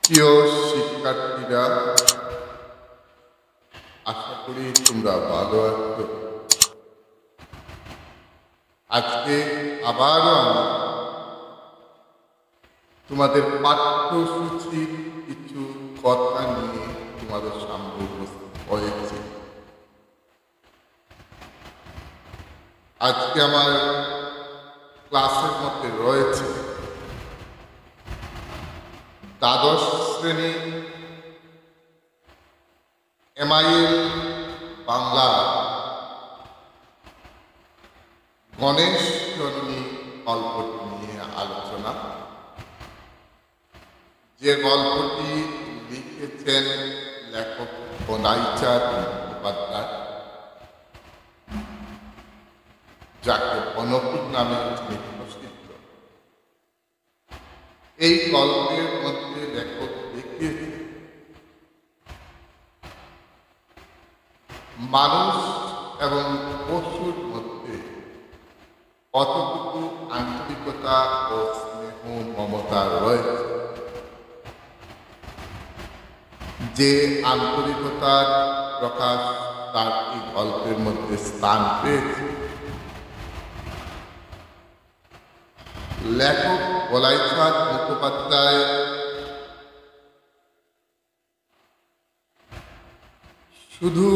প্রিয় শিক্ষার্থীরা, আশা করি তোমরা ভালো আছো। আজকে আবারও আমি তোমাদের পাঠ্যসূচির কিছু কথা নিয়ে তোমাদের সামনে উপস্থিত হয়েছে। আজকে আমার ক্লাসের মধ্যে রয়েছে দ্বাদশ শ্রেণী MIL বাংলা গণেশ জননী গল্পটি নিয়ে আলোচনা। যে গল্পটি লিখেছেন লেখক বনাইচাঁদ মুখোপাধ্যায়, যাকে বনকুল নামে তিনি প্রসিদ্ধ। এই গল্পের মধ্যে লেখক দেখিয়েছেন মানুষ এবং পশুর মধ্যে কতটুকু আন্তরিকতা ও স্নেহ মমতা রয়েছে। যে আন্তরিকতার প্রকাশ তার এই গল্পের মধ্যে স্থান পেয়েছে। লেখক বনাইচাঁদ মুখোপাধ্যায় শুধু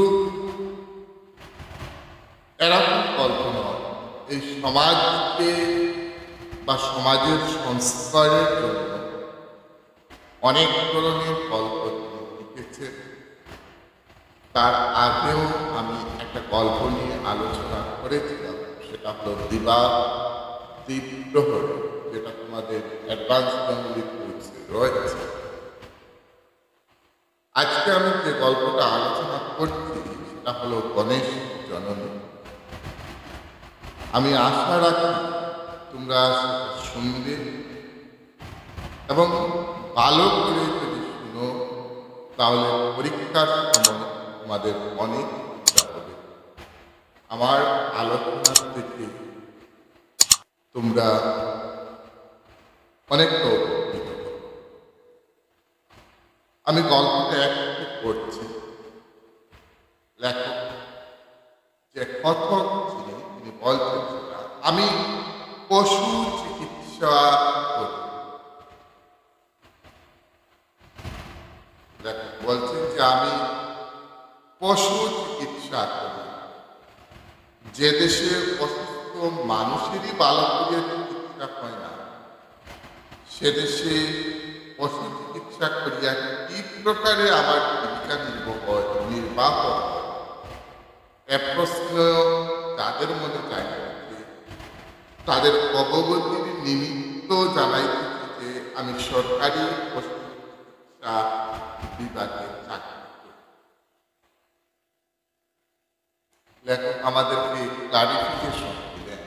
এরকম গল্প নয়, এই সমাজকে বা সমাজের সংস্কারের জন্য অনেক ধরনের গল্প লিখেছে। তার আগেও আমি একটা গল্প নিয়ে আলোচনা করেছিলাম, সেটা হলো দিবাদ্বীপ প্রহরী, যেটা তোমাদের অ্যাডভান্স বেঙ্গলি কোর্সে রয়েছে। আজকে আমি যে গল্পটা আলোচনা করছি সেটা হলো গণেশ জননী। আমি আশা রাখি তোমরা শুনবে এবং ভালো করে যদি শুনো তাহলে পরীক্ষার সময় তোমাদের অনেক সুবিধা হবে। আমার আলোচনা থেকে তোমরা অনেকটা উপকৃত হবে। আমি গল্পটা একটু করছি। লেখক যে কথক তিনি বলছেন সেটা, আমি পশু চিকিৎসা করি। লেখক বলছেন যে আমি পশু চিকিৎসা করি। যে দেশে অসুস্থ মানুষেরই বালকের চিকিৎসা হয় না, সে দেশে পশু চিকিৎসা করিয়া কি প্রকারে আমার জীবিকা নির্বাহ এ প্রশ্ন যাদের মনে যায় তাদের অবগতির নিমিত্ত জানাইতেছি যে আমি সরকারি পশু চিকিৎসা বিভাগে চাকরি করি। লেখক আমাদেরকে ক্লারিফিকেশন দিলেন।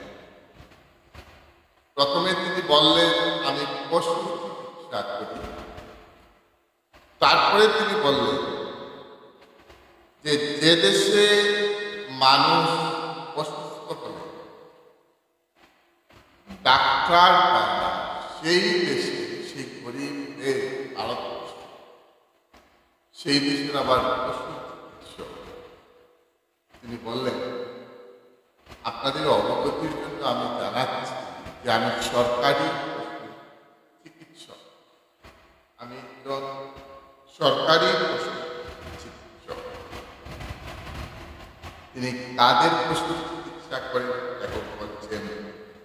প্রথমে তিনি বললেন আমি পশু চিকিৎসা করি। তারপরে তিনি বললেন যে দেশে মানুষ অসুস্থ হলে ডাক্তার পায় না, সেই দেশে সেই গরিবদের ভারত, সেই দেশের আবার পশু চিকিৎসক। তিনি বললেন আপনাদের অবগতির জন্য আমি জানাচ্ছি যে আমি সরকারি চিকিৎসক। আমি একজন সরকারি পশু চিকিৎসক। তিনি কাদের পশু চিকিৎসা করেন এখন বলছেন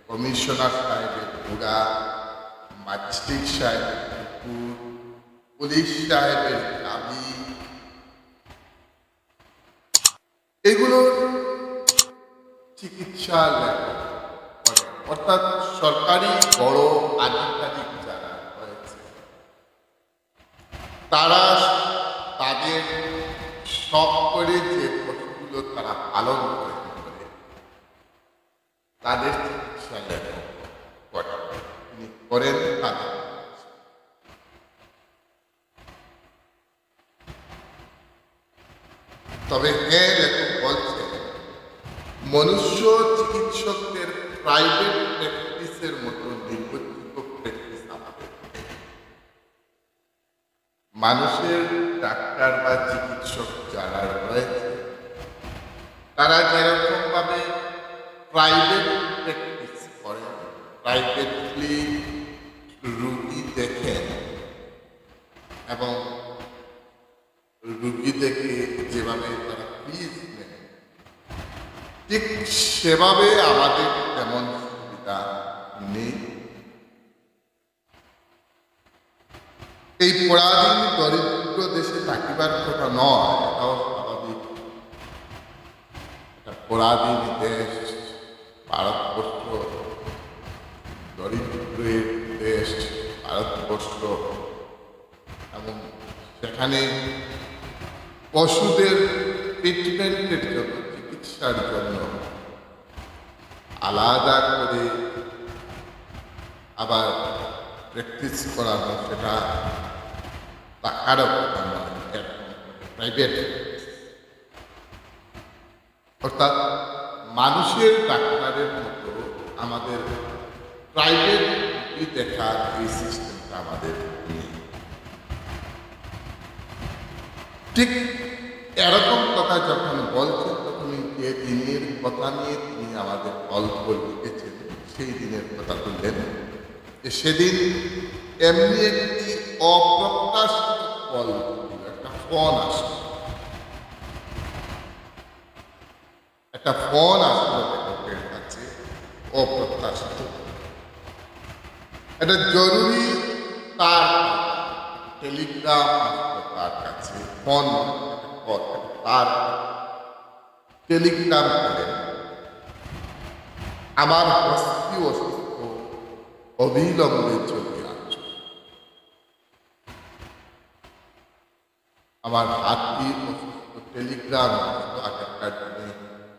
কমিশনার সাহেবের ঘোড়া, ম্যাজিস্ট্রেট সাহেবের কুকুর, পুলিশ সাহেবের দাবি, এগুলোর চিকিৎসা লেখক করেন। অর্থাৎ সরকারি বড় আধিকারিক যারা রয়েছে তারা তাদের শখ করে যে পশুগুলো তারা পালন করে তাদের চিকিৎসা লেখক করেন। তিনি করেন তাদের। তবে হ্যাঁ, লেখক বলছেন মনুষ্য চিকিৎসকদের প্রাইভেট প্র্যাকটিসের মতো নির্ভরযোগ্য প্র্যাকটিস আমাদের। মানুষের ডাক্তার বা চিকিৎসক যারা রয়েছে তারা যেরকম ভাবে প্রাইভেট প্র্যাকটিস করেন, প্রাইভেটলি রুগী দেখেন এবং রুগী দেখে যেভাবে তারা ফিজ নেন, ঠিক সেভাবে আমাদের তেমন সুবিধা নেই। এই পরাধীন দরিদ্র দেশে থাকিবার কথা নয়, এটাও স্বাভাবিক। এটা পরাধীন দেশ ভারতবর্ষ, দরিদ্রের দেশ ভারতবর্ষ, এবং সেখানে পশুদের ট্রিটমেন্টের জন্য, চিকিৎসার জন্য আলাদা করে আবার প্র্যাকটিস করানো, সেটা টাকারও কথা নয়, প্রাইভেট। অর্থাৎ মানুষের ডাক্তারের মতো আমাদের প্রাইভেট দেখার এই সিস্টেমটা আমাদের নেই। ঠিক এরকম কথা যখন বলছেন, তখন যে দিনের কথা নিয়ে তিনি আমাদের গল্প লিখেছেন, সেই দিনের কথা বললেন যে সেদিন এমনি একটি অপ্রত্যাশিত কল, একটা ফোন আসলো, একটা ফোন আসলো লেখকের কাছে, অপ্রত্যাশিত। একটা জরুরি তার টেলিগ্রাম আসলো তার কাছে, ফোন তার টেলিগ্রাম পেলেন, আমার হস্তি অসুস্থ, অবিলম্বে চলে আসো। আমার হাতি অসুস্থ, টেলিগ্রাম আসলো। আগেকার দিনে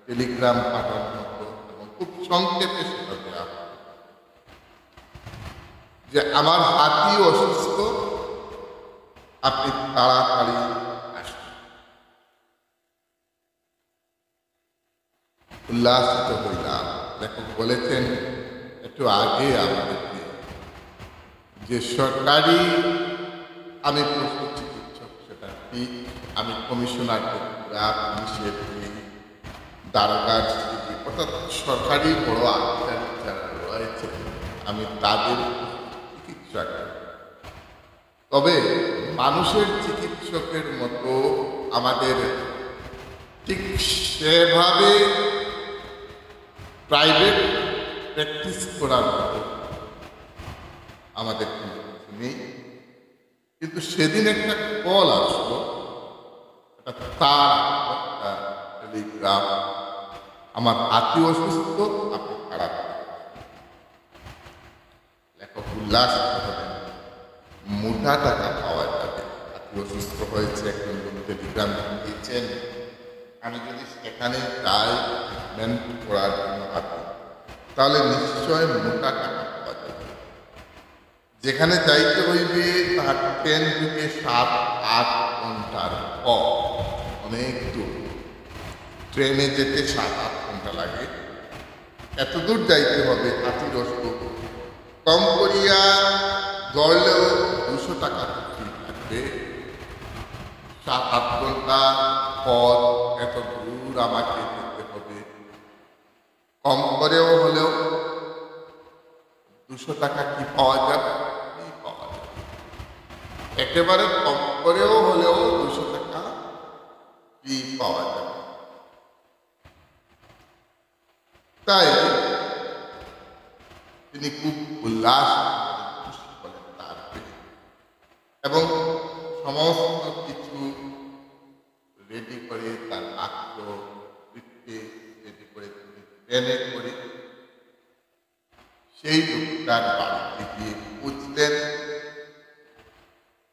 টেলিগ্রাম পাঠানো হতো এবং খুব সংক্ষেপে সেটা দেওয়া হতো যে আমার হাতি অসুস্থ, আপনি তাড়াতাড়ি আসুন। উল্লাসিত হইলাম। লেখক বলেছেন একটু আগে আমাদেরকে যে সরকারি আমি পশু চিকিৎসক, সেটা ঠিক। আমি কমিশনারকে পুলিশের দারোগার, অর্থাৎ সরকারি বড় আধিকারিক যারা রয়েছে, আমি তাদের চিকিৎসা করি। তবে মানুষের চিকিৎসকের মতো আমাদের ঠিক সেভাবে প্রাইভেট প্র্যাকটিস করার মতো আমাদের কোনো কিছু নেই। কিন্তু সেদিন একটা কল আসলো, একটা তার, একটা টেলিগ্রাম, আমার হাতি অসুস্থ, আপনি খারাপ। লেখক উল্লাস হবেন, মোটা টাকা পাওয়া যাবে। হাতি অসুস্থ হয়েছে, একজন লোক টেলিগ্রাম দিয়েছেন, আমি যদি সেখানে যাই ট্রিটমেন্ট করার জন্য হাতি, তাহলে নিশ্চয় মোটা টাকা পাওয়া যাবে। যেখানে যাইতে হইবে তার ট্রেন থেকে 7-8 ঘন্টার পর, অনেক দূর। ট্রেনে যেতে 7-8 ঘন্টা লাগে। এত দূর যাইতে হবে, হাতির অসুখ, কম করিয়া গড়লেও 200 টাকা লাগবে। 7-8 ঘন্টা পথ, এত দূর আমাকে যেতে হবে। কম করেও হলেও 200 টাকা কি পাওয়া যাবে? পাওয়া যাবে। একেবারে কম করেও হলেও 200 টাকা কি পাওয়া যাবে। তাই তিনি খুব উল্লাস করেন তার এবং সমস্ত কিছু রেডি করে, তার বাক্য রেডি করে তিনি ট্রেনে করে সেই লোকটার বাড়িতে গিয়ে পৌঁছলেন।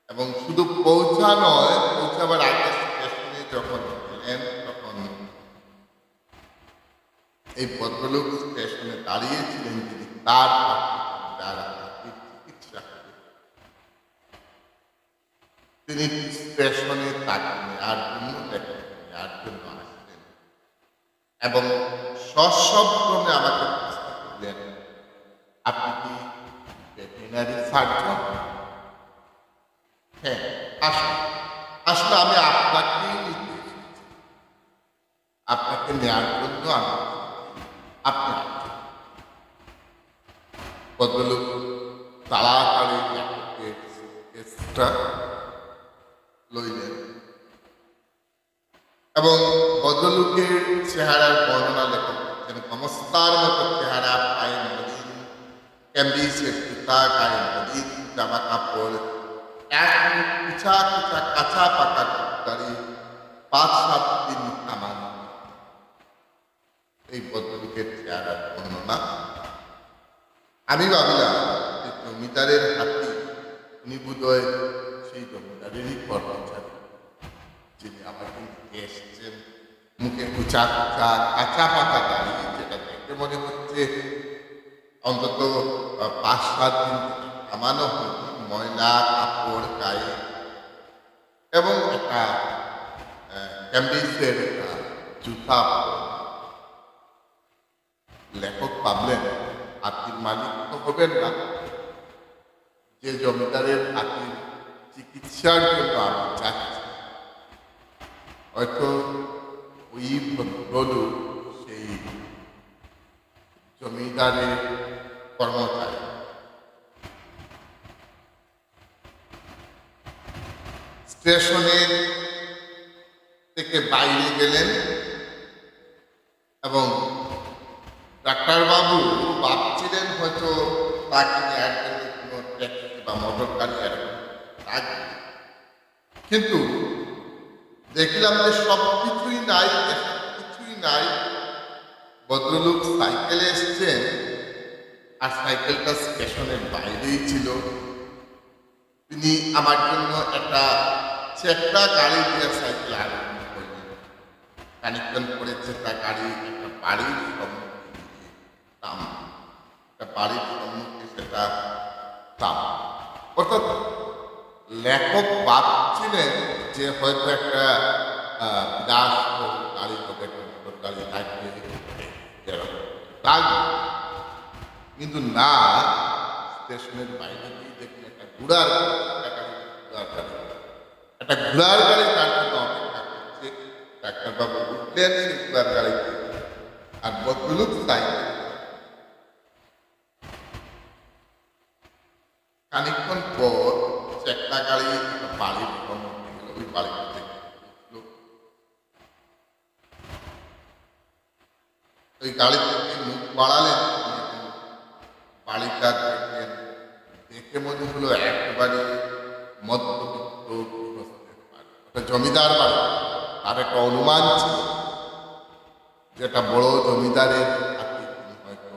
এবং শুধু পৌঁছা নয়, পৌঁছাবার আগে স্টেশনে যখন গেলেন, তখন এই ভদ্রলোক স্টেশনে দাঁড়িয়েছিলেন, যিনি তার চিকিৎসা করেন। তিনি স্টেশনে তাকে নেওয়ার জন্য আসলেন এবং সশব্দে আমাকে প্রশ্ন করলেন, আপনি কি ভেটেরিনারি সার্জন? হ্যাঁ, আসুন, আসলে আমি আপনাকেই নিতে এসেছি। আপনাকে নেওয়ার জন্য আমি আপনি আসুন। ভদ্রলোক তাড়াতাড়ি লেখকের সুটকেসটা লইলেন এবং ভদ্রলোকের চেহারার বর্ণনা লেখক যেন কমস্তার মতো চেহারা, পায়ে মলিন ক্যাম্বিসের জুতা, গায়ে মলিন জামা কাপড়, এক কুচা কুচা কাঁচা পাকা দাড়ি, ৫-৭ দিন কামান। এই ভদ্রলোকের চেহারার বর্ণনা। আমি ভাবিলাম যে জমিদারের হাতে উনি বোধহয় সেই জমিদারেরই কর্মচারী, যিনি আমাকে নিতে এসেছেন। মুখে কুচা কুচা কাঁচা পাকা দাড়ি, যেটা দেখে মনে হচ্ছে অন্তত ৫-৭ দিন কামানো হয়নি, ময়লা কাপড় গায়ে এবং একটা ক্যাম্বিসের জুতা। লেখক ভাবলেন হাতির মালিক তো হবেন না, যে জমিদারের হাতির চিকিৎসার জন্য আমি যাচ্ছি, হয়তো ওই ভদ্রলোক সেই জমিদারের কর্মচারী। স্টেশনের থেকে বাইরে গেলেন এবং ডাক্তারবাবু ভাবছিলেন হয়তো তাকে নেওয়ার জন্য কোনো ট্যাক্সি বা মোটর গাড়ি এরকম থাকবে, কিন্তু দেখলাম যে সব কিছুই নাই, কিছুই নাই। ভদ্রলোক সাইকেলে এসছেন আর সাইকেলটা স্টেশনের বাইরেই ছিল। তিনি আমার জন্য একটা চেকটা গাড়ি দিয়ে সাইকেল আরোহণ করলেন। খানিকক্ষণ পড়েছে তা গাড়ি একটা বাড়ির সম্মুখে থাম, একটা বাড়ির সম্মুখে সেটা থাম। অর্থাৎ লেখক ভাবছিলেন যে হয়তো একটা দাস গাড়ি হবে, একটা মোটর গাড়ি থাকবে, কিন্তু না, স্টেশনের বাইরে গিয়ে দেখলেন একটা ঘোড়ার গাড়ি তার জন্য অপেক্ষা করছে। ডাক্তারবাবু উঠলেন সেই ঘোড়ার গাড়িতে আর ভদ্রলোক সাইকেল। খানিকক্ষণ পর একটা গাড়ি বাড়ির সম্মুখে গেল। ওই বাড়িতে ওই গাড়ি থেকে মুখ বাড়ালেন, বাড়িটা দেখলেন। দেখে মনে হলো একেবারে মধ্যবিত্ত গৃহস্থের বাড়ি, একটা জমিদার বাড়ি। তার একটা অনুমান ছিল যেটা বড় জমিদারের হাতে তিনি হয়তো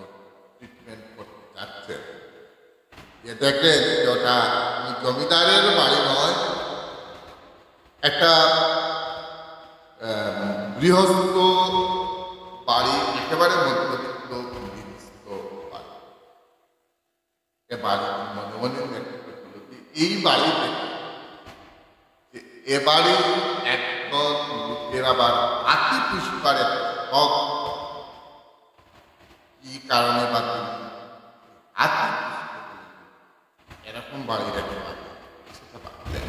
ট্রিটমেন্ট করতে যাচ্ছেন। যে দেখলেন যে ওটা জমিদারের বাড়ি নয়, একটা গৃহস্থ বাড়ি, একেবারে মধ্যবিত্ত গৃহস্থ বাড়ি। এ বাড়ি মনে মনে এই বাড়ি থেকে এ বাড়ি একদম লোকের আবার আতি পুষ্পারের হক কি কারণে বা আতি এরকম বাড়ির একটা সেটা ভাবলেন।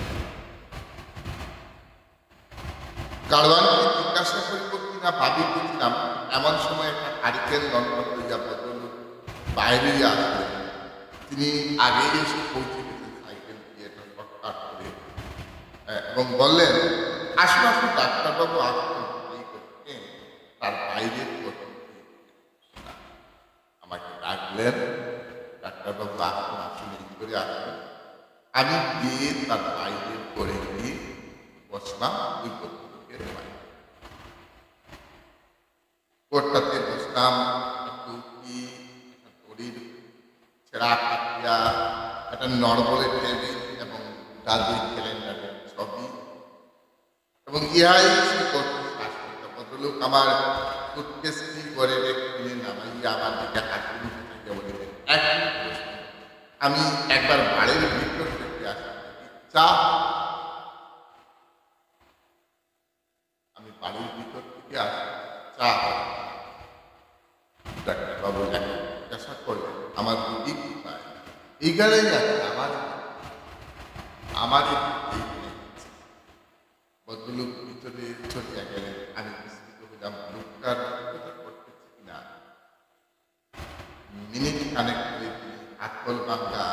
গাড়োয়ানকে জিজ্ঞাসা করিব কিনা ভাবিতেছিলাম, এমন সময় একটা হারিকেন লন্ডন লইয়া ভদ্রলোক বাইরেই আসলেন। তিনি আগেই এসে পৌঁছে গেছেন সাইকেল দিয়ে একটা শর্টকাট করে এবং বললেন, আসুন আসুন ডাক্তারবাবু আসুন। তার বাইরে আমাকে ডাকলেন, ডাক্তারবাবু আসুন আসুন এই করে আসুন। আমি গিয়ে তার বাইরে করে গিয়ে বসলাম ওই ভদ্রলোকের বাইরে। কোর্টটাতে বসলাম, টুপি, একটা দড়ির ছেঁড়া কাটিয়া, একটা নড়বড়ের টেবিল এবং দাদুই ক্যালেন্ডারের ছবি এবং ইহাই সে করতে শ্বাস করতে। ভদ্রলোক আমার সুটকেসটি করে রেখে নামাইয়া আমার দিকে হাসি মুখে থেকে বলিলেন, এক প্রশ্ন, আমি একবার বাড়ির ভিতর থেকে আসি, চা? আমি বাড়ির ভিতর থেকে আসি, চা? ডাক্তারবাবু জিজ্ঞাসা করলেন, আমার রুগী কি পায়? এইখানেই আছে, আমার ভদ্রলোক ভিতরে চলিয়া গেলেন। আমি বিস্মিত হইলাম, লোকটার কথা করতেছি কিনা। মিনিট খানেক ধরে তিনি আকল ভাঙ্গা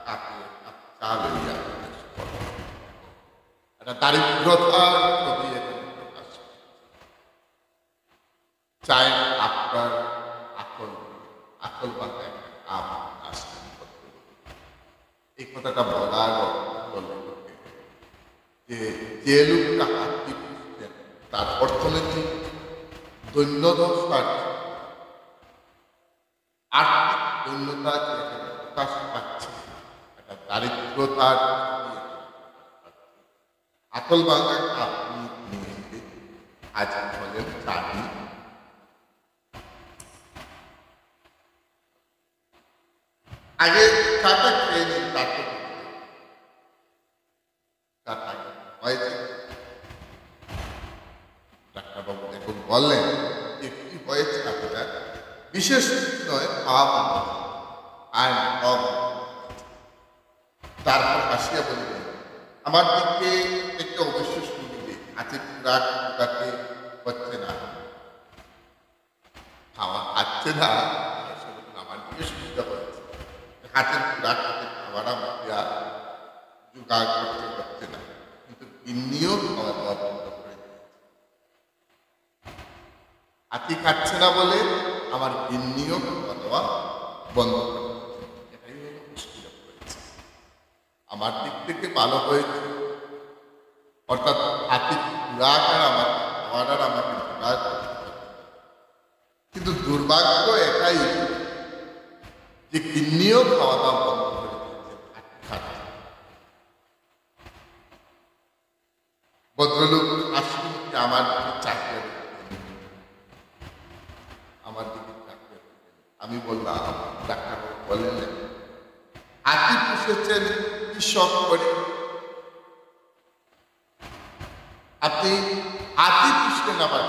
কাপে কাপ চা লইয়া প্রবেশ করলেন। একটা দারিদ্রতার ছবি এখানে প্রকাশ পায়। চায়ের কাপটার আকল ভাঙ্গা একটা কাপ আসলেন ভদ্রলোক। এই কথাটা বলার বললেন যে লোকটা হাতি পুষতেন তার অর্থনৈতিক দৈন্যদশার আর্থিক দৈন্যতা যেখানে প্রকাশ পাচ্ছে, একটা দারিদ্রতার আকল ভাঙা আপনি নিয়ে আজ বলেন চাবি আগে চাটা খেয়ে নিন, তারপর হয়েছে। ডাক্তারবাবু দেখুন বললেন যে কি হয়েছে আপনার, বিশেষ নয়, খাওয়া আর তারপর হাসিয়া বললেন, আমার দিকে একটা অবশ্য শুনবে, হাতে পুরাতে হচ্ছে না, খাওয়া খাচ্ছে না, আমার দিকে সুবিধা হয়েছে, হাতের পুরা খাতে খাওয়াটা মাটিয়া জোগাড় করতে পারছে না, কিন্তু বিনিয়োগ খাওয়া দাওয়া বন্ধ করে দিয়েছে। হাতি খাচ্ছে না বলে আমার বিনিয়োগ খাওয়া দাওয়া বন্ধ করে দিয়েছে। এটাই হলো মুশকিল হয়েছে। আমার দিক থেকে ভালো হয়েছে, অর্থাৎ হাতি পুরাকার আমার খাওয়াটার আমাকে জোগাড় করতে পারছে, কিন্তু দুর্ভাগ্য এটাই যে বিনিয়োগ খাওয়া দাওয়া বন্ধ করে দিয়েছে, খাচ্ছে। ভদ্রলোক হাসিমুখে আমার দিকে চাকিয়ে আমার দিকে চাকিয়ে। আমি বললাম, ডাক্তার বললেন, হাতি পুষেছেন কৃষক করে, আপনি হাতি পুষলেন আবার।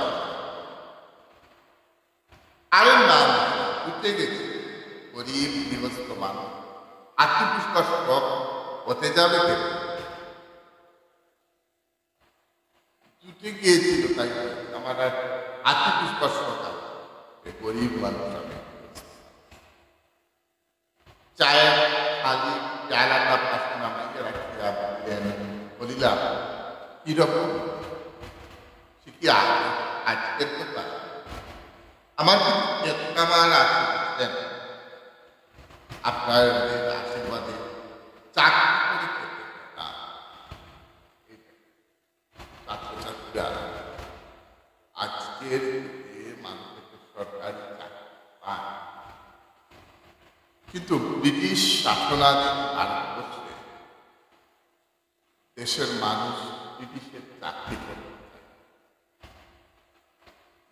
আরে না, উঠে গেছে, গরিব গৃহস্থ মানুষ, হাতি পুষবার শখ হতে যাবে কেন? জুটে গিয়েছিল, তাই আমার আর হাতি পুষ্পার কথা, গরিব মানুষ আমি। চায়ের খালি পেয়ালাটা পাশে নামাইয়া রাখিয়া বলিলাম, কিরকম? সে কি আজকের কথা? আমার কিছু কামার আছে, বুঝলেন, আপনার আশীর্বাদে চাকরি করে খেতে ছাত্রছাত্রীরা আজকের মানুষের সরকারি চাকরি পায়, কিন্তু ব্রিটিশ শাসনাধীন ভারতবর্ষে দেশের মানুষ ব্রিটিশের চাকরি করতে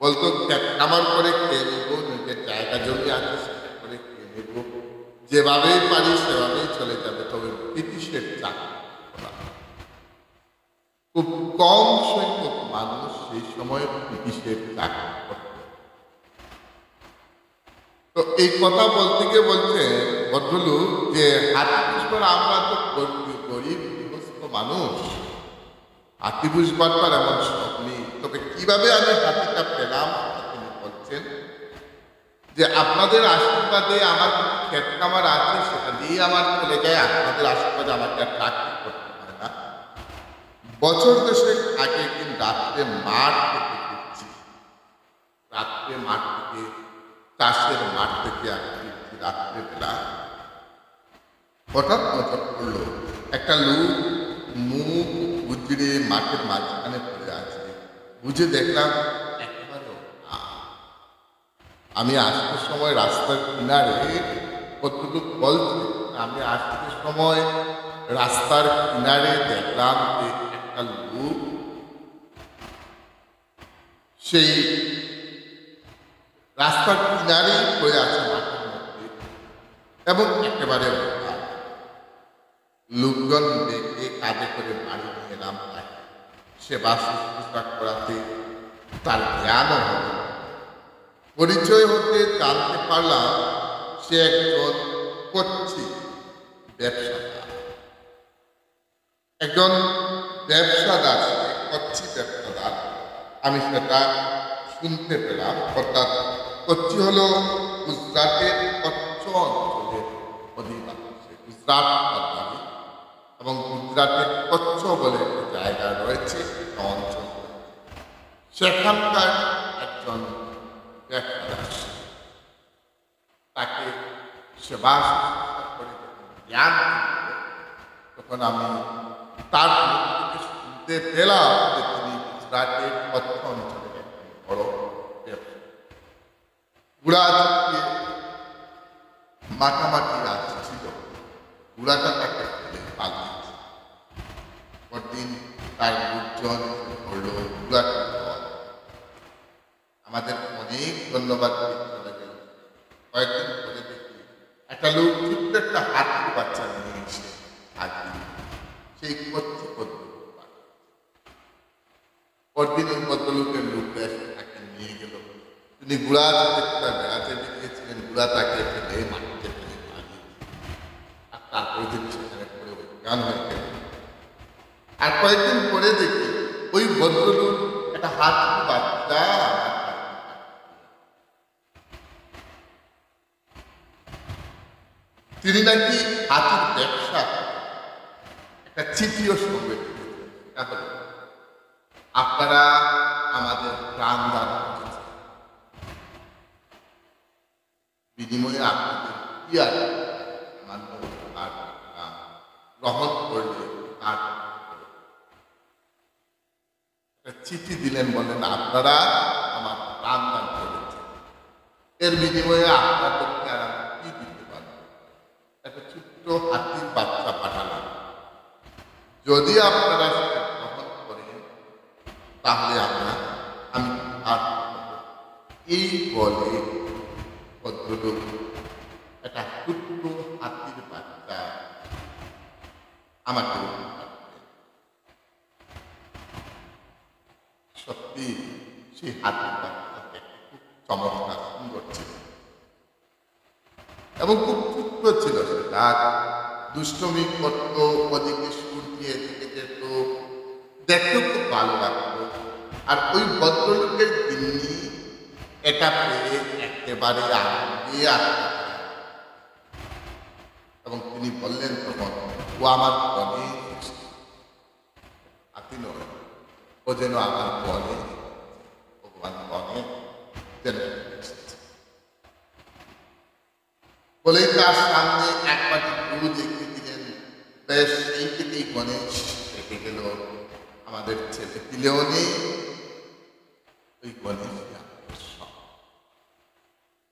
বলতো, আমার করে খেয়ে নেব, নিজের জায়গা জমি আছে সেটা করে খেয়ে নেব, যেভাবেই পারি সেভাবেই চলে যাবে, তবে ব্রিটিশের চাকরি করা। খুব কম সংখ্যক মানুষ সেই সময় ব্রিটিশের চাকরি করত। তো এই কথা বলতে গিয়ে বলছে ভদ্রলোক যে হাতি পুষবার আমরা তো গরিব গৃহস্থ মানুষ, হাতি পুষবার তার এমন শখ নেই, তবে কিভাবে আমি হাতিটা পেলাম তিনি বলছেন যে আপনাদের আশীর্বাদে আমার ক্ষেত খামার আছে, সেটা দিয়ে আমার চলে যায়, আপনাদের আশীর্বাদে আমাকে আর চাকরি করতে হয় না। বছর দেশেক আগে একদিন রাত্রে মাঠ থেকে ফিরছি, রাত্রে মাঠ থেকে চাষের মাঠ থেকে আমি ফিরছি রাত্রেবেলা, হঠাৎ নজর পড়লো একটা লোক মুখ গুজরে মাঠের মাঝখানে পড়ে আছে। বুঝে দেখলাম একেবারে আমি আসতে সময় রাস্তার কিনারে, কতটুকু বলছে, আমি আসতে সময় রাস্তার কিনারে দেখলাম যে একটা লোক সেই রাস্তার কিনারে পড়ে আছে মাঠের মধ্যে, এবং একেবারে লোকজন দেখে কাঁধে করে বাড়ি নিয়ে এলাম তাকে সেবা শুশ্রূষা করাতে তার জ্ঞানও হবে। পরিচয় হতে জানতে পারলাম সে একজন করছি ব্যবসাদার, একজন ব্যবসাদার, কচ্ছি ব্যবসাদার, আমি সেটা শুনতে পেলাম। অর্থাৎ কচ্ছি হলো গুজরাটের কচ্ছ অঞ্চলের অধিবাসী, গুজরাট বাঙালি, এবং গুজরাটের কচ্ছ বলে একটা জায়গা রয়েছে, একটা অঞ্চল রয়েছে। সেখানকার একজন ব্যবসাদার, তাকে সেবা শুশ্রূষা করে যখন জ্ঞান দিল, তখন আমি তার মুখ থেকে শুনতে পেলাম যে তিনি গুজরাটের কচ্ছ অঞ্চলের একজন বড় ব্যবসায়ী। বুড়া যুগে মাখামাখি আসছিল, বুড়াটা তাকে ফেলে পালিয়েছে। পরদিন তার লোকজন ধরল বুড়াটা। আমাদের অনেক ধন্যবাদ দিয়ে চলে গেল। কয়েকদিন পরে দেখি একটা লোক ছোট্ট একটা হাতির বাচ্চা নিয়ে এসে হাতি সেই কচ্ছি পদ্ধতি। পরদিন ওই ভদ্রলোকের লোকটা এসে তাকে নিয়ে গেল। তিনি গুড়া বেড়াতে বেরিয়েছিলেন, গুড়া তাকে ফেলে মাটিতে ফেলে পালিয়ে, আর তারপরে তিনি সেখানে পড়ে অজ্ঞান হয়ে গেল। আর কয়েকদিন পরে দেখি ওই ভদ্রলোক একটা হাতির বাচ্চা, তিনি নাকি হাতির ব্যবসা, একটা চিঠিও সঙ্গে তাহলে আপনারা আমাদের প্রাণ দান করেছেন, বিনিময়ে আপনাদের কি আর সামান্য আর গ্রহণ করলে আর একটা চিঠি দিলেন, বলেন আপনারা আমার প্রাণ দান করেছেন, এর বিনিময়ে আপনাদেরকে আর কি দিতে পারবো? একটা ছোট্ট হাতির বাচ্চা পাঠালাম, যদি আপনারা সেটা গ্রহণ করেন তাহলে আমি আর এই বলে ভদ্রলোক একটা ছোট্ট হাতির বাচ্চা আমাকে সত্যি সেই হাতির বাচ্চাটা খুব চমৎকার সুন্দর ছিল এবং খুব ছোট্ট ছিল। সেটা দুষ্টমি করত, ওদিকে সুর দিয়ে দিকে যেত, দেখতেও খুব ভালো লাগতো। আর ওই ভদ্রলোকের গিন্নি এটা পেয়ে একেবারে আগে আসতে, এবং তিনি বললেন তখন, ও আমার অনেক হাতি নয়, ও যেন আমার বলে ভগবান অনেক যেন বলেই তার সামনে এক বাটি দুধ এগিয়ে দিলেন। বেশ সেই থেকেই গণেশ রেখে গেল, আমাদের ছেলে দিলেও নেই, ওই গণেশ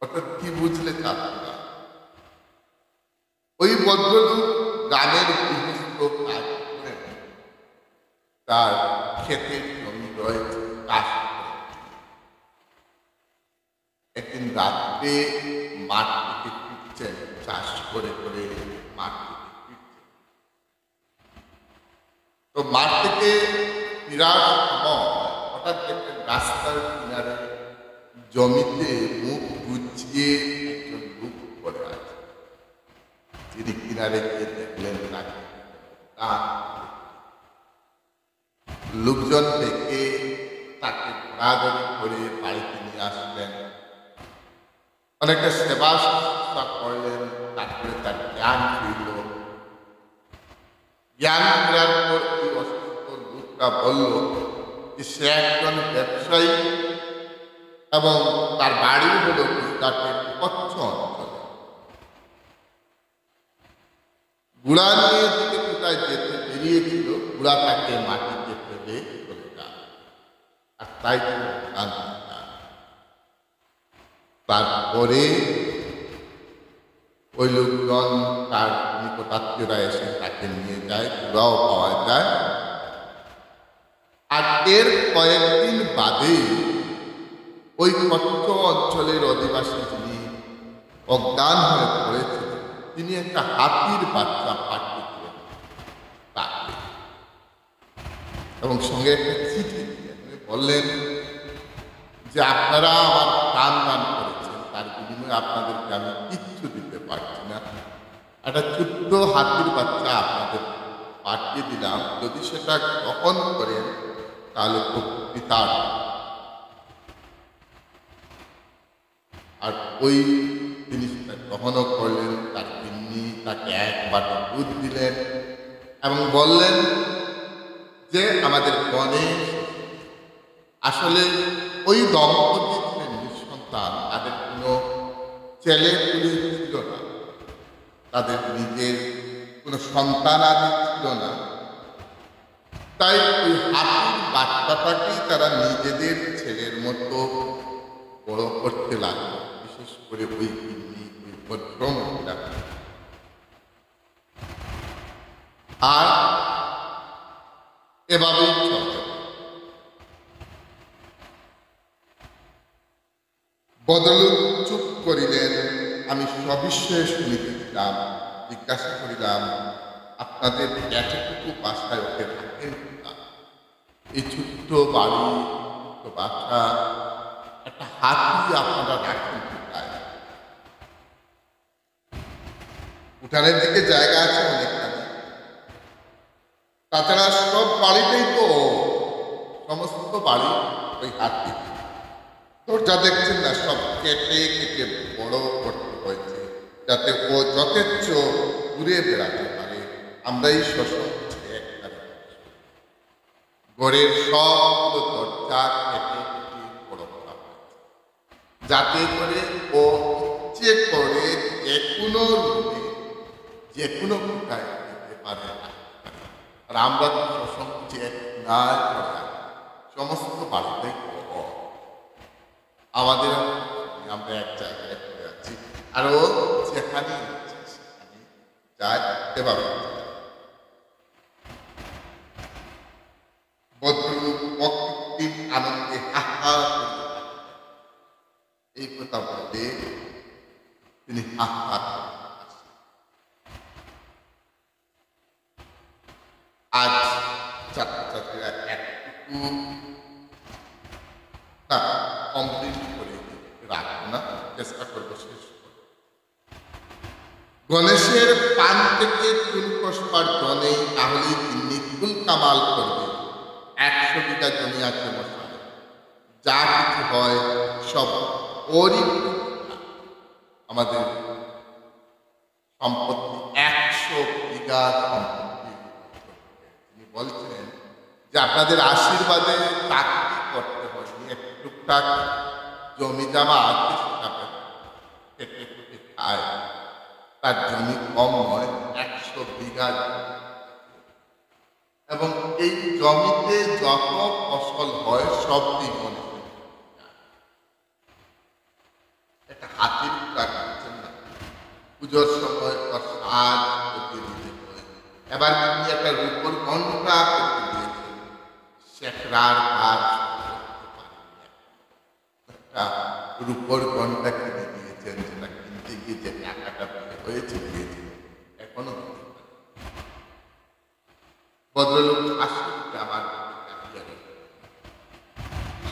অর্থাৎ কি বুঝলে চাকরা, ওই ভদ্রলোক গ্রামের গৃহস্থ কাজ করে, তার ক্ষেতের জমি রয়েছে, চাষ করে। একদিন রাত্রে মাঠ থেকে ফিরছেন, চাষ করে করে মাঠ থেকে ফিরছেন। তো মাঠ থেকে ফিরার সময় হঠাৎ দেখলেন রাস্তার কিনারে জমিতে মুখ গুছিয়ে একজন লোক পড়ে আছে। তিনি কিনারে গিয়ে দেখলেন তাকে, লোকজন দেখে তাকে ঘোরাঘুরি করে বাড়িতে নিয়ে আসলেন, অনেকটা সেবা শুশ্রূষা করলেন, তারপরে তার জ্ঞান ফিরল। জ্ঞান ফেরার পর এই অসুস্থ লোকটা বলল যে সে একজন ব্যবসায়ী এবং তার বাড়ি হল গুজরাটের কচ্ছ অঞ্চলে। বুড়া নিয়ে দিকে কোথায় যেতে বেরিয়েছিল, বুড়া তাকে মাটিতে ফেলে চলে যায়, আর তাই তারপরে ওই লোকজন তার নিকটাত্মীয়রা এসে তাকে নিয়ে যায়, বুড়াও পাওয়া যায়। আর এর কয়েকদিন বাদে ওই কচ্ছ অঞ্চলের অধিবাসী যিনি অজ্ঞান হয়ে পড়েছিলেন, তিনি একটা হাতির বাচ্চা পাঠিয়েছিলেন তাকে, এবং সঙ্গে একটা চিঠি দিলেন, বললেন যে আপনারা আমার প্রাণ দান করেছেন, তার বিনিময়ে আপনাদেরকে আমি কিচ্ছু দিতে পারছি না, একটা ছোট্ট হাতির বাচ্চা আপনাদের পাঠিয়ে দিলাম, যদি সেটা গ্রহণ করেন তাহলে প্রকৃতি তার। আর ওই জিনিসটা গ্রহণও করলেন। তার গিন্নি তাকে এক বাটি দুধ দিলেন এবং বললেন যে আমাদের গণেশ আসলে ওই দম্পতি ছিলেন নিঃসন্তান, তাদের কোনো ছেলে পুলে ছিল না, তাদের নিজের কোনো সন্তান আদি ছিল না। তাই ওই হাতির বাচ্চাটাকেই তারা নিজেদের ছেলের মতো বড় করতে লাগলো, বিশেষ করে ওই গিন্নি, ওই ভদ্রমহিলা। আর এভাবেই চলতে বদলুক চুপ করিলেন। আমি সবিস্ময়ে শুনিতেছিলাম, জিজ্ঞাসা করিলাম, আপনাদের এতটুকু বাসায় ওকে রাখেন না? এই ছোট্ট বাড়ি, ছোট্ট বাসা, একটা হাতি আপনারা রাখেন কোথায়? উঠানের দিকে জায়গা আছে অনেকখানি, তাছাড়া সব বাড়িতেই তো সমস্ত বাড়ি ওই হাতি। দরজা দেখছেন না, সব কেটে কেটে বড় করতে হয়েছে যাতে ও যথেচ্ছ ঘুরে বেড়াতে পারে। আমরা এই শোষণ ঘরের সবগুলো দরজা কেটে কেটে বড় করা হয়েছে যাতে করে ও ইচ্ছে করে যে কোনো রূপে যে কোনো কোথায় যেতে পারে না। আর আমরা তো শোষণ চেক না করে সমস্ত বাড়িতেই আমাদের আমরা এক জায়গায় পড়ে আছি, আর ও যেখানে সেখানে যায় এভাবে। ভদ্রলোক অকৃত্রিম আনন্দে হাহা এই কথা বলে তিনি হাহা। আজ ছাত্রছাত্রীরা একটু না কমপ্লিট করে রাখবো না, চেষ্টা করবো শেষ করবো। গণেশের পান থেকে চুল কষবার জন্যে তাহলেই তিনি ফুল কামাল করবে। 100 বিঘা জমি আছে মশাই, যা কিছু হয় সব ওরই। আমাদের সম্পত্তি 100 বিঘা সম্পত্তি। তিনি বলছিলেন যে আপনাদের আশীর্বাদে চাকরি করতে হয়নি, একটু টুকটাক জমি জামা আছে সেটা কেটে কুটে খায়। তার জমি কম নয়, 100 বিঘা, এবং এই জমিতে যত ফসল হয় সব দিক মনে একটা হাতির কাটছেন না, পুজোর সময় সাজ করতে দিতে হয়। এবার তিনি একটা রূপর ঘন্টা করতে দিয়েছেন, শেখরার কাজ একটা রূপর ঘন্টা কিনে দিয়েছেন, যেটা কিনতে গিয়ে যে টাকাটা হয়েছে দিয়েছেন, এখনো ভদ্রলোক হাসিতে আমার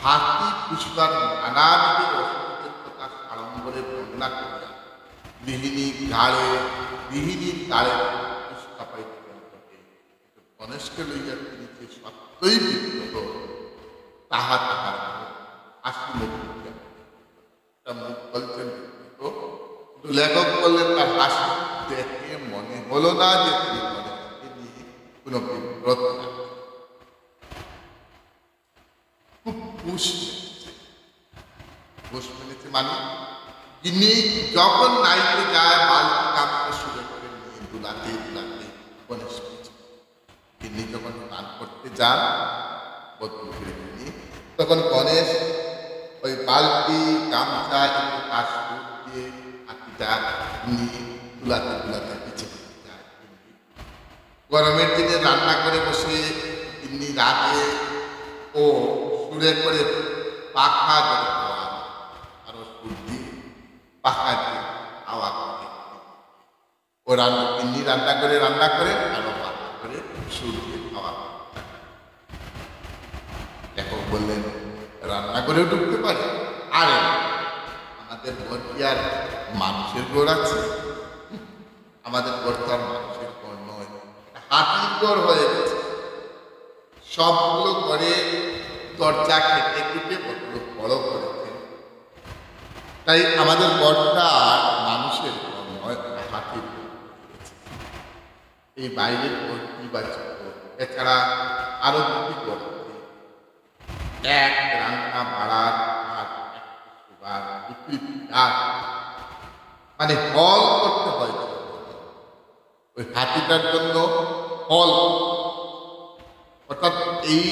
হাতি পুষ্পার নানাবিধ অসুখের কথা সাড়ম্বরে বর্ণনা করিয়া গৃহিণীর গাড়ে পুষ্পা পাইতে গণেশকে লইয়া তিনি যে সত্যই বিদ্রোহ তাহা তাহার হাসি মুখ মুখ বলছেন বিদ্রোহ। কিন্তু লেখক বললেন তার হাসি দেখে মনে হলো না যে তিনি কোনো বিব্রত না, খুব ঘুষ মেনেছে। মানে তিনি যখন নাইতে যায় বালতি কাপড় শুরু করে নিয়ে দুলাতে দুলাতে গণেশ তিনি যখন স্নান করতে যান তিনি, তখন গণেশ ওই বালতি গামছা একটু কাজ দিয়ে হাতিটা নিয়ে দুলাতে দুলাতে পিছিয়ে যায়। গরমের দিনে রান্না করে বসে তিনি রাতে ও সুরে করে পাখা ধরে খাওয়া, আরো সুর দিয়ে পাখা দিয়ে খাওয়া করে ও তিনি রান্না করে আরো পাখা করে সুর দিয়ে খাওয়া। লেখক বললেন রান্না করেও ঢুকতে পারে। আরে আমাদের ঘর কি আর মানুষের ঘর আছে? আমাদের ঘর তো আর মানুষের ঘর নয়, হাতির ঘর হয়ে গেছে। সবগুলো ঘরে চর্চা খেটে খুঁটে কতটুক বড় করেছেন। তাই আমাদের গড়টা আর মানুষের ঘর নয়, হাতির ঘর। এই বাইরের ঘরটি বা ছোট, এছাড়া আরো দুটি ঘর আছে। এক রান্না বাড়ার আর একটা শোবার, দুটি বিরাট, মানে হল করতে হয়। ওই হাতিটার জন্য হল, অর্থাৎ এই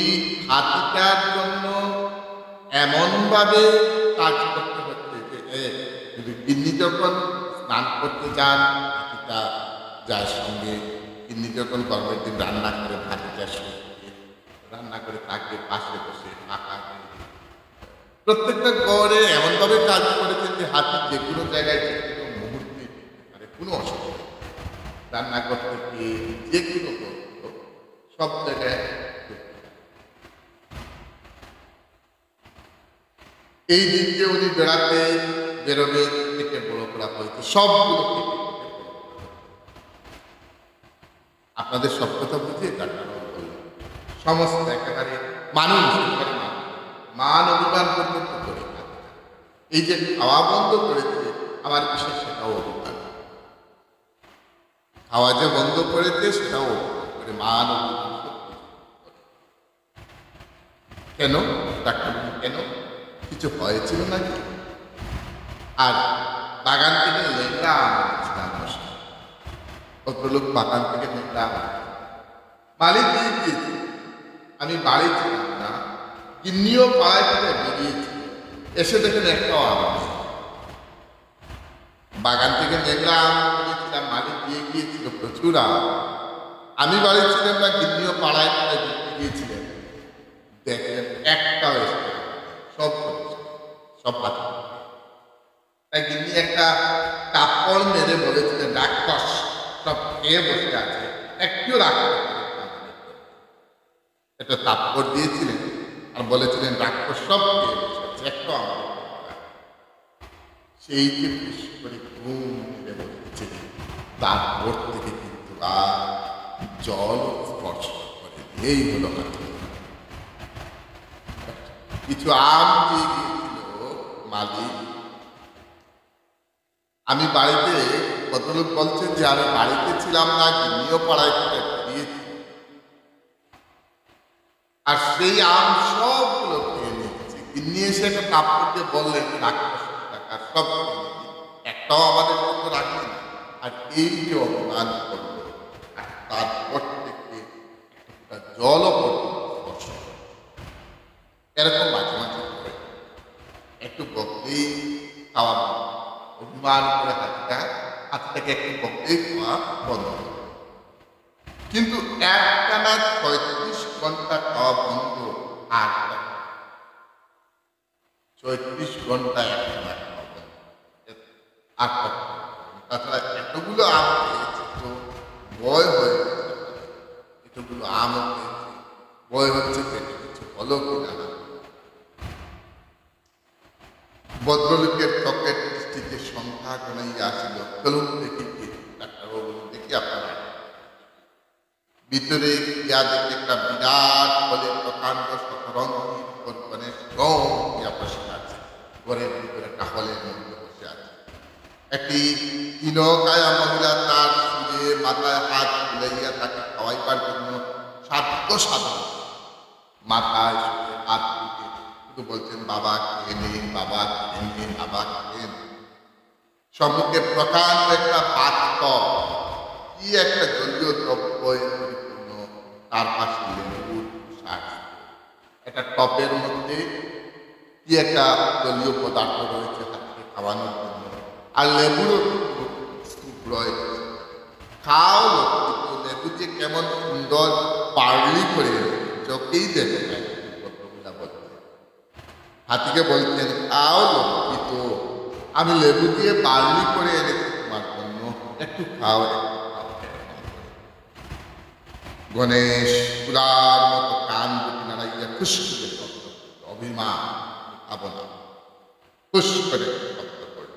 হাতিটার জন্য এমনভাবে কাজ করতে হচ্ছে যে গিন্নি যখন স্নান করতে যান, হাতিটা যার সঙ্গে গিন্নি যখন গরমের দিন রান্না করে হাতিটা শুয়ে রান্না করে তাকে পাশে বসে ফাঁকা প্রত্যেকটা গড়ে এমনভাবে কাজ করেছেন যে হাতি যে কোনো জায়গায় যে কোনো মুহূর্তে কোনো অসুবিধা, রান্নাঘর থেকে যে কোনো সব জায়গায়। এই দিনকে উনি বেড়াতে বেরোবে থেকে বড় করা হয়েছে, সবগুলো আপনাদের সব কথা বুঝিয়ে ডাক্তার সমস্ত একেবারে মানুষ মান অভিমান পর্যন্ত করে। এই যে খাওয়া বন্ধ করেছে, আমার বিশেষ সেটাও অভিমান। খাওয়া যে বন্ধ করেছে সেটাও করে মান অভিমান। কেন ডাক্তার, কেন কিছু হয়েছিল নাকি? আর বাগান থেকে লেংড়া ভদ্রলোক বাগান থেকে লেংড়া মালিক দিয়ে দিয়েছে। আমি বাড়ি ছিলাম না, গিন্নিও পাড়ায় থেকে বেরিয়েছি, এসে দেখেন একটাও আওয়াজ। বাগান থেকে লেংড়া আম করেছিলাম, মালিক দিয়ে গিয়েছিল প্রচুর আম। আমি বাড়ি ছিলাম না, গিন্নিও পাড়ায় থেকে ঘুরতে গিয়েছিলেন, দেখলেন একটাও এসে সব সব পাতা। তাই গিন্নি একটা কাপড় মেরে বলেছিলেন রাক্ষস সব খেয়ে বসে আছে, একটু রাখতে একটা তাৎপর দিয়েছিলেন আর বলেছিলেন রাক্ষস সব খেয়ে বসে আছে, একটু আমাদের। সেই যে বিশেষ করে ঘুম মেরে বসেছিলেন, তারপর থেকে কিন্তু আর জল স্পর্শ করে। এই হলো কিছু আম দিয়ে গিয়েছিল মালিক। আমি বাড়িতে, ভদ্রলোক বলছেন যে আমি বাড়িতে ছিলাম না, গিন্নিও পাড়ায় থেকে দিয়েছি, আর সেই আম সবগুলো খেয়ে নিয়েছে। গিন্নি এসে একটা কাপড় দিয়ে বললেন রাক্ষস টাকা সব একটাও আমাদের মতো রাখি না। আর এই যে অপমান করলো, তারপর থেকে জলও করলো এরকম মাঝে মাঝে করে একটু বকলেই খাওয়া অভিমান করে হাতটাকে একটু বকলেই খাওয়া বন্ধ। কিন্তু একটানা ৩৬ ঘন্টা খাওয়া বন্ধ, ৩৬ ঘন্টা একটানা খাওয়া বন্ধ, ৮টা। তাছাড়া এতগুলো আম খেয়েছে তো বয় হয়ে গেছে, এতগুলো আমও খেয়েছে বয় হচ্ছে, পেটে কিছু হলো কিনা না। ভদ্রলোকের ত্বকের দৃষ্টিতে সংখ্যা গণাইয়া আসিল। চলুন দেখি ডাক্তারবাবু, দেখি আপনারা ভিতরে গিয়া দেখে একটা বিরাট ফলের প্রকাণ্ড শতরঙ্গী মানে বসে আছে। ঘরের ভিতরে একটা হলের মধ্যে বসে আছে একটি তৃণকায়া মহিলা, তার সুরে মাথায় হাত বুলাইয়া তাকে খাওয়াইবার জন্য সাধ্য সাধন মাথায় হাত দিতে শুধু বলছেন বাবা খেয়ে নিন, বাবা খেয়ে নিন, বাবা খেয়ে নিন। সম্মুখে প্রকাণ্ড একটা পাত্র, কি একটা জলীয় দ্রব্য পরিপূর্ণ, তার পাশে লেবুর শাক, একটা টপের মধ্যে কি একটা জলীয় পদার্থ রয়েছে তাকে খাওয়ানোর জন্য, আর লেবুরও স্তূপ রয়েছে। খাও লেবু দিয়ে কেমন সুন্দর পার্লি করে চোখেই দেখে হাতিকে বলছেন খাও লক্ষিত, আমি লেবু দিয়ে বার্লি করে এনেছি তোমার জন্য, একটু খাও একটু খাও। গণেশ পুরার মতো কান দুটি নাড়াইয়া খুশ করে শব্দ করল, অভিমান খাবো না, খুশ করে শব্দ করল।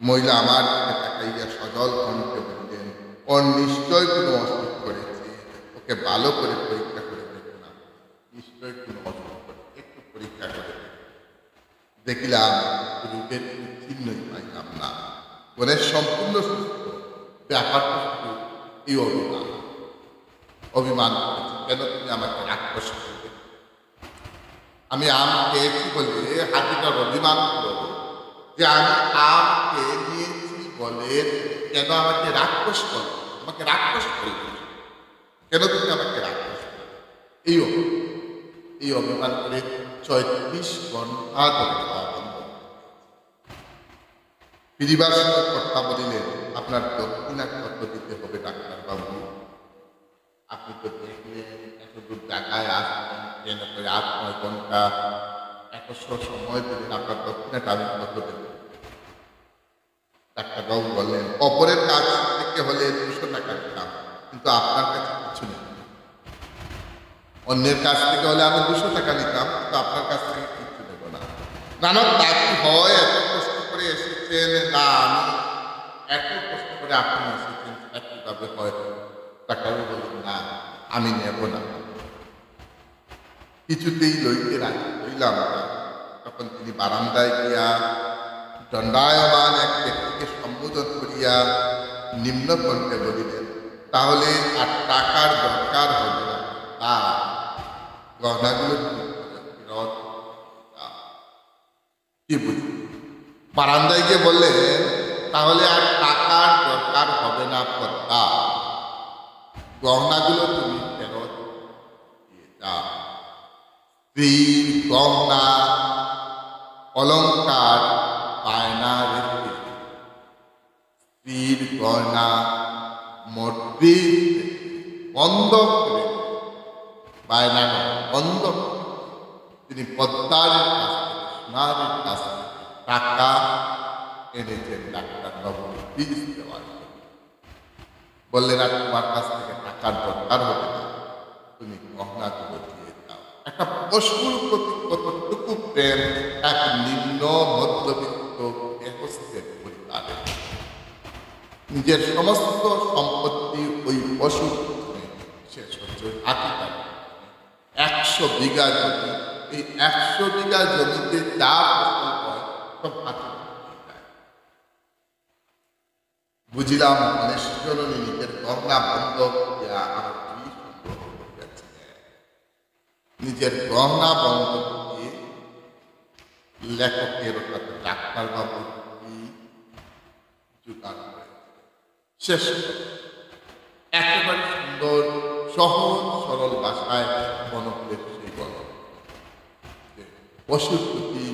মহিলা আমার দিকে তাকাইয়া সজল কণ্ঠে বললেন ওর নিশ্চয় কোনো অসুখ করেছে, ওকে ভালো করে পরীক্ষা করে দেখো না, নিশ্চয় কোনো অসুখ করেছে, দেখিলাম রোগের কোনো চিহ্নই পাইলাম না। গণেশ সম্পূর্ণ সুস্থ, ব্যাপারটা শুধু এই অভিমান করেছে, কেন তুমি আমাকে রাক্ষস করবে? আমি আম খেয়েছি বলে হাতিটার অভিমান করো যে আমি আম খেয়ে নিয়েছি বলে কেন আমাকে রাক্ষস করো? আমাকে রাক্ষস করবে কেন? তুমি আমাকে রাক্ষস করবে? এই অভিমান করে ৩৬ ঘন্টা ধরে খাওয়া বন্ধ। ফিরিবার সময় কথা বলিলেন, আপনার দক্ষিণা কত দিতে হবে ডাক্তারবাবু? আপনি তো দেখলেন এতদূর ঢাকায় আসবেন, ট্রেনে করে ৮-৯ ঘন্টা, এত সময় দিলেন, আপনার দক্ষিণাটা আমি কত দেব? ডাক্তারবাবু বললেন, অপরের কাছ থেকে হলে ২০০ টাকা দিতাম, কিন্তু আপনার কাছে কিছু নেই। অন্যের কাছ থেকে হলে আমি ২০০ টাকা নিতাম, কিন্তু আপনার কাছ থেকে কিছু নেব না। নানক তা কি হয়? এত কষ্ট করে এসেছেন, না আমি এত কষ্ট করে আপনি এসেছেন, সেটা কিভাবে হয়? ডাক্তারবাবু বললেন, না আমি নেব না, কিছুতেই লইতে রাজি হইলাম না। তখন তিনি বারান্দায় গিয়া দণ্ডায়মান এক ব্যক্তিকে সম্বোধন করিয়া নিম্ন কণ্ঠে বলিলেন, তাহলে আর টাকার দরকার হবে না, তা গহনাগুলো ফেরত দাও। কি বুঝি? বারান্দায় গিয়ে বললেন, তাহলে আর টাকার দরকার হবে না পদ্মা, গহনাগুলো তুমি ফেরত দিয়ে দাও। স্ত্রীর গহনা অলঙ্কার বায়না রেখে, স্ত্রীর গয়না মসজিদ বন্ধ করে, বায়না বন্ধ করে তিনি পদ্মার কাছ থেকে, সোনার কাছ থেকে টাকা এনেছেন ডাক্তারবাবু ফিস দেওয়ার জন্য। বললেন, আর তোমার কাছ থেকে টাকার দরকার হবে না, তুমি গহনাগুলো দিয়ে দাও। একটা পশুর প্রতি কতটুকু প্রেম এক নিম্ন মধ্যবিত্ত গৃহস্থের পরিবারের। নিজের সমস্ত সম্পত্তি ওই পশুর শেষ হচ্ছে হাতিটা। ১০০ বিঘা জমি, এই ১০০ বিঘা জমিতে যা ফসল হয় সব হাতি। বুঝিলাম গণেশ জননী নিজের গহনা বন্ধ করিয়া আমার কি সম্ভব করিয়াছে। নিজের গহনা বন্ধ দিয়ে লেখকের সাথে ডাক্তারবাবু কি জোগাড় করেছে শেষ একেবারে সুন্দর সহজ সরল ভাষায় গণকের সেই গল্প। পশুর প্রতি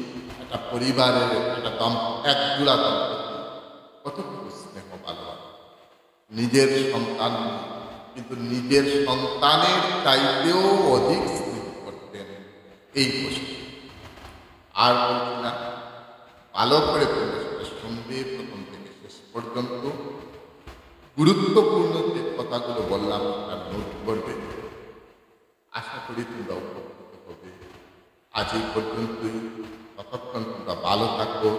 একটা পরিবারের একটা একজোড়া দম্পতি কতটুকু স্নেহ ভালোবাসা, নিজের সন্তান কিন্তু নিজের সন্তানের চাইতেও অধিক স্নেহ করতেন এই পশু। আর বলছি না, ভালো করে শুনবে প্রথম থেকে শেষ পর্যন্ত। গুরুত্বপূর্ণ যে কথাগুলো বললাম তার নোট করবে, আশা করি তোমরা উপকৃত হবে। আজ এই পর্যন্তই। ততক্ষণ তোমরা ভালো থাকো,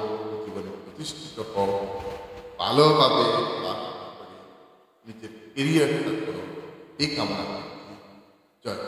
জীবনে প্রতিষ্ঠিত হও, ভালোভাবে নিজের কেরিয়ারটা করো, এই কামনা করছি। জয়।